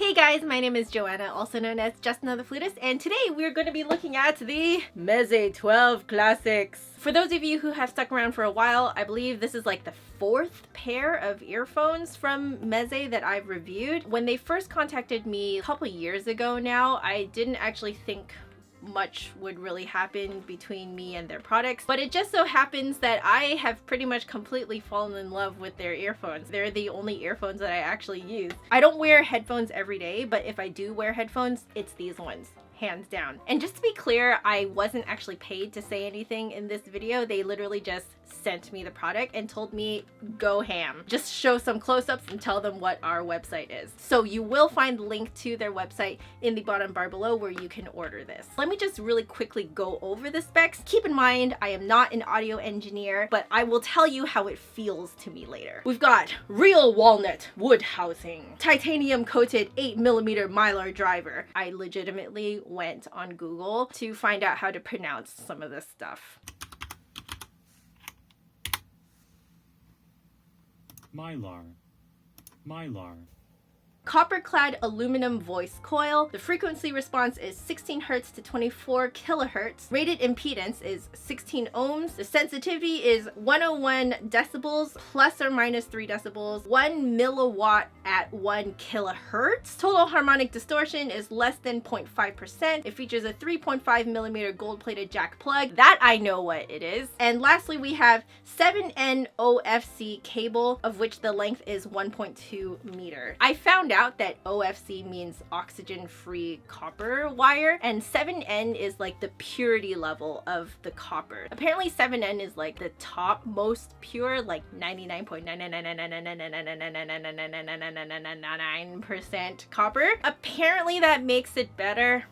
Hey guys, my name is Joanna, also known as Just Another Flutist, and today we're going to be looking at the Meze 12 Classics. For those of you who have stuck around for a while, I believe this is like the fourth pair of earphones from Meze that I've reviewed. When they first contacted me a couple years ago now, I didn't actually think much would really happen between me and their products, but it just so happens that I have pretty much completely fallen in love with their earphones. They're the only earphones that I actually use. I don't wear headphones every day, but if I do wear headphones, it's these ones. Hands down. And just to be clear, I wasn't actually paid to say anything in this video. They literally just sent me the product and told me go ham. Just show some close-ups and tell them what our website is. So you will find the link to their website in the bottom bar below where you can order this. Let me just really quickly go over the specs. Keep in mind, I am not an audio engineer, but I will tell you how it feels to me later. We've got real walnut wood housing, titanium coated 8mm mylar driver. I legitimately went on Google to find out how to pronounce some of this stuff. Mylar. Copper-clad aluminum voice coil. The frequency response is 16 Hz to 24 kHz. Rated impedance is 16 ohms. The sensitivity is 101 decibels plus or minus 3 decibels. 1 milliwatt at 1 kilohertz. Total harmonic distortion is less than 0.5%. It features a 3.5mm gold-plated jack plug. That I know what it is. And lastly, we have 7N OFC cable, of which the length is 1.2 meters. I found out that OFC means oxygen-free copper wire, and 7N is like the purity level of the copper. Apparently 7N is like the top most pure, like 99.9999999999999% copper. Apparently that makes it better.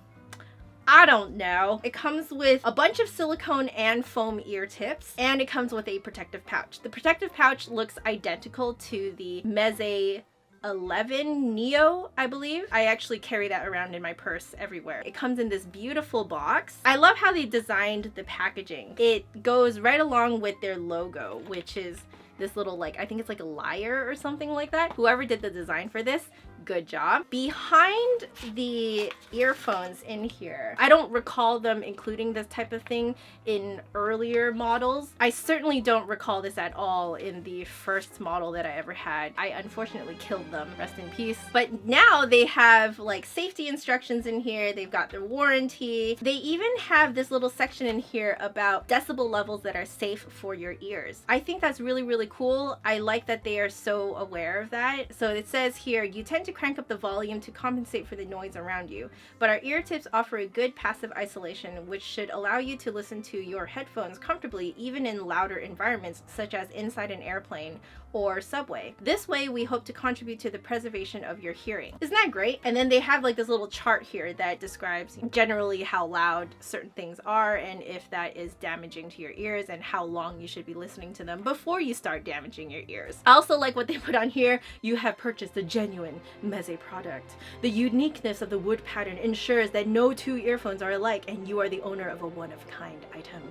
I don't know. It comes with a bunch of silicone and foam ear tips, and it comes with a protective pouch. The protective pouch looks identical to the Meze 11 Neo, I believe. I actually carry that around in my purse everywhere. It comes in this beautiful box. I love how they designed the packaging. It goes right along with their logo, which is this little, like, I think it's like a lyre or something like that. Whoever did the design for this, good job. Behind the earphones in here, I don't recall them including this type of thing in earlier models. I certainly don't recall this at all in the first model that I ever had. I unfortunately killed them, rest in peace. But now they have like safety instructions in here. They've got their warranty. They even have this little section in here about decibel levels that are safe for your ears. I think that's really, really cool. I like that they are so aware of that. So it says here, you tend to crank up the volume to compensate for the noise around you, but our ear tips offer a good passive isolation, which should allow you to listen to your headphones comfortably even in louder environments such as inside an airplane or subway. This way we hope to contribute to the preservation of your hearing. Isn't that great? And then they have like this little chart here that describes generally how loud certain things are and if that is damaging to your ears and how long you should be listening to them before you start damaging your ears. I also like what they put on here. You have purchased a genuine Meze product. The uniqueness of the wood pattern ensures that no two earphones are alike and you are the owner of a one-of-kind item.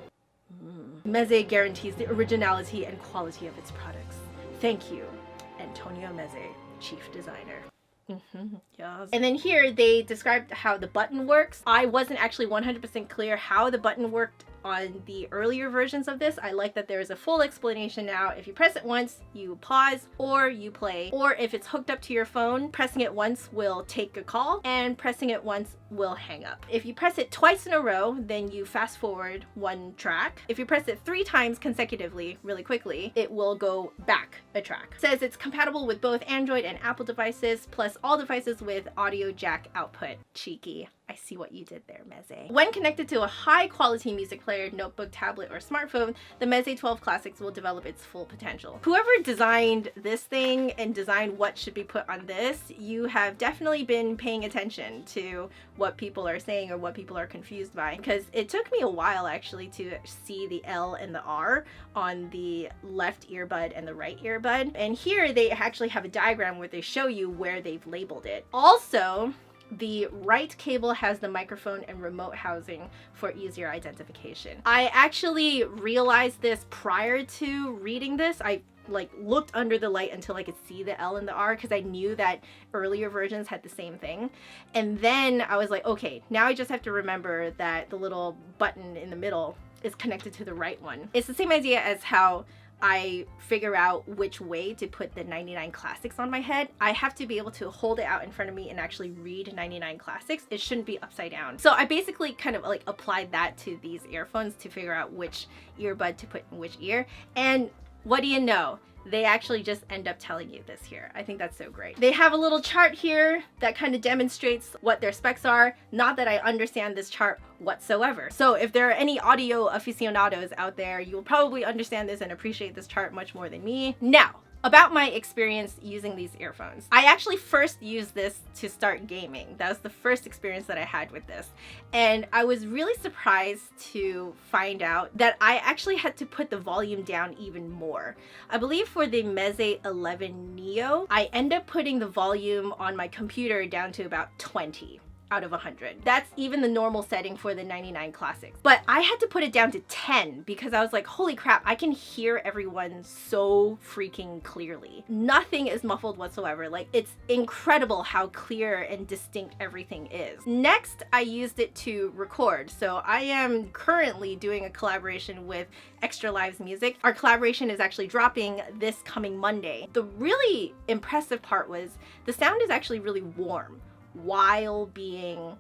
Meze guarantees the originality and quality of its products. Thank you, Antonio Meze, Chief Designer. Yes. And then here they described how the button works. I wasn't actually 100% clear how the button worked on the earlier versions of this. I like that there is a full explanation now. If you press it once, you pause or you play. Or if it's hooked up to your phone, pressing it once will take a call and pressing it once will hang up. If you press it twice in a row, then you fast forward one track. If you press it 3 times consecutively, really quickly, it will go back a track. It says it's compatible with both Android and Apple devices, plus all devices with audio jack output. Cheeky. I see what you did there, Meze. When connected to a high-quality music player, notebook, tablet, or smartphone, the Meze 12 Classics will develop its full potential. Whoever designed this thing and designed what should be put on this, you have definitely been paying attention to what people are saying or what people are confused by, because it took me a while actually to see the L and the R on the left earbud and the right earbud. And here they actually have a diagram where they show you where they've labeled it. Also, the right cable has the microphone and remote housing for easier identification. I actually realized this prior to reading this. I like looked under the light until I could see the L and the R, because I knew that earlier versions had the same thing. And then I was like, okay, now I just have to remember that the little button in the middle is connected to the right one. It's the same idea as how I figure out which way to put the 99 Classics on my head. I have to be able to hold it out in front of me and actually read 99 Classics. It shouldn't be upside down. So I basically kind of like applied that to these earphones to figure out which earbud to put in which ear. And what do you know? They actually just end up telling you this here. I think that's so great. They have a little chart here that kind of demonstrates what their specs are. Not that I understand this chart whatsoever. So if there are any audio aficionados out there, you'll probably understand this and appreciate this chart much more than me. Now, about my experience using these earphones. I actually first used this to start gaming. That was the first experience that I had with this. And I was really surprised to find out that I actually had to put the volume down even more. I believe for the Meze 11 Neo, I end up putting the volume on my computer down to about 20 out of 100. That's even the normal setting for the 99 Classics. But I had to put it down to 10 because I was like, holy crap, I can hear everyone so freaking clearly. Nothing is muffled whatsoever. Like, it's incredible how clear and distinct everything is. Next, I used it to record. So I am currently doing a collaboration with Extra Lives Music. Our collaboration is actually dropping this coming Monday. The really impressive part was the sound is actually really warm while being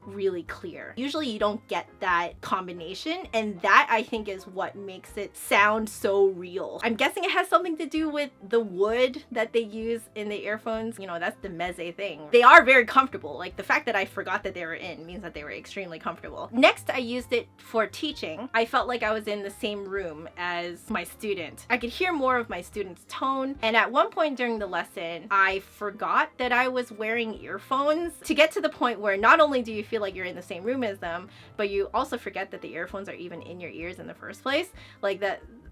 really clear. Usually you don't get that combination, and that I think is what makes it sound so real. I'm guessing it has something to do with the wood that they use in the earphones. You know, that's the Meze thing. They are very comfortable. Like, the fact that I forgot that they were in means that they were extremely comfortable. Next, I used it for teaching. I felt like I was in the same room as my student. I could hear more of my student's tone, and at one point during the lesson, I forgot that I was wearing earphones, to get to the point where not only do you feel like you're in the same room as them, but you also forget that the earphones are even in your ears in the first place. Like,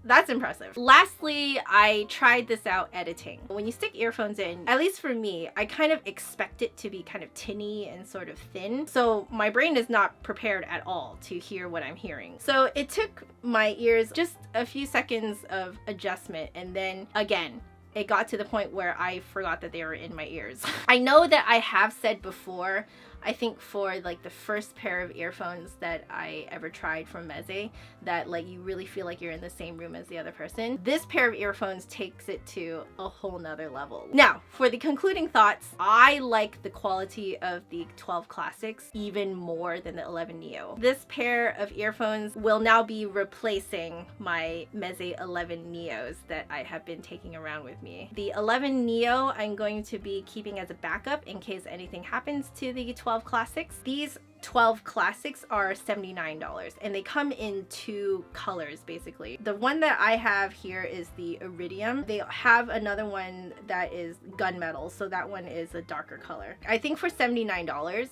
that's impressive. Lastly, I tried this out editing. When you stick earphones in, at least for me, I kind of expect it to be kind of tinny and sort of thin. So my brain is not prepared at all to hear what I'm hearing. So it took my ears just a few seconds of adjustment, and then again, it got to the point where I forgot that they were in my ears. I know that I have said before, I think for like the first pair of earphones that I ever tried from Meze, that like you really feel like you're in the same room as the other person. This pair of earphones takes it to a whole nother level. Now, for the concluding thoughts, I like the quality of the 12 Classics even more than the 11 Neo. This pair of earphones will now be replacing my Meze 11 Neos that I have been taking around with me. The 11 Neo I'm going to be keeping as a backup in case anything happens to the 12 Classics. These 12 Classics are $79, and they come in two colors basically. The one that I have here is the Iridium. They have another one that is gunmetal, so that one is a darker color. I think for $79,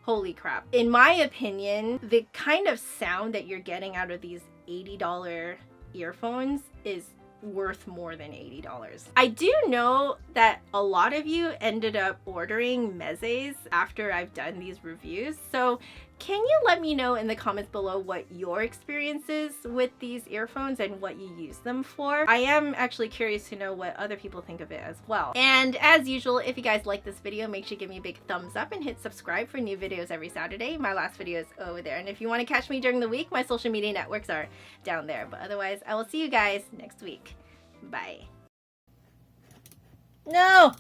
holy crap. In my opinion, the kind of sound that you're getting out of these $80 earphones is worth more than $80. I do know that a lot of you ended up ordering Mezes after I've done these reviews, so can you let me know in the comments below what your experience is with these earphones and what you use them for? I am actually curious to know what other people think of it as well. And as usual, if you guys like this video, make sure you give me a big thumbs up and hit subscribe for new videos every Saturday. My last video is over there. And if you want to catch me during the week, my social media networks are down there. But otherwise, I will see you guys next week. Bye. No!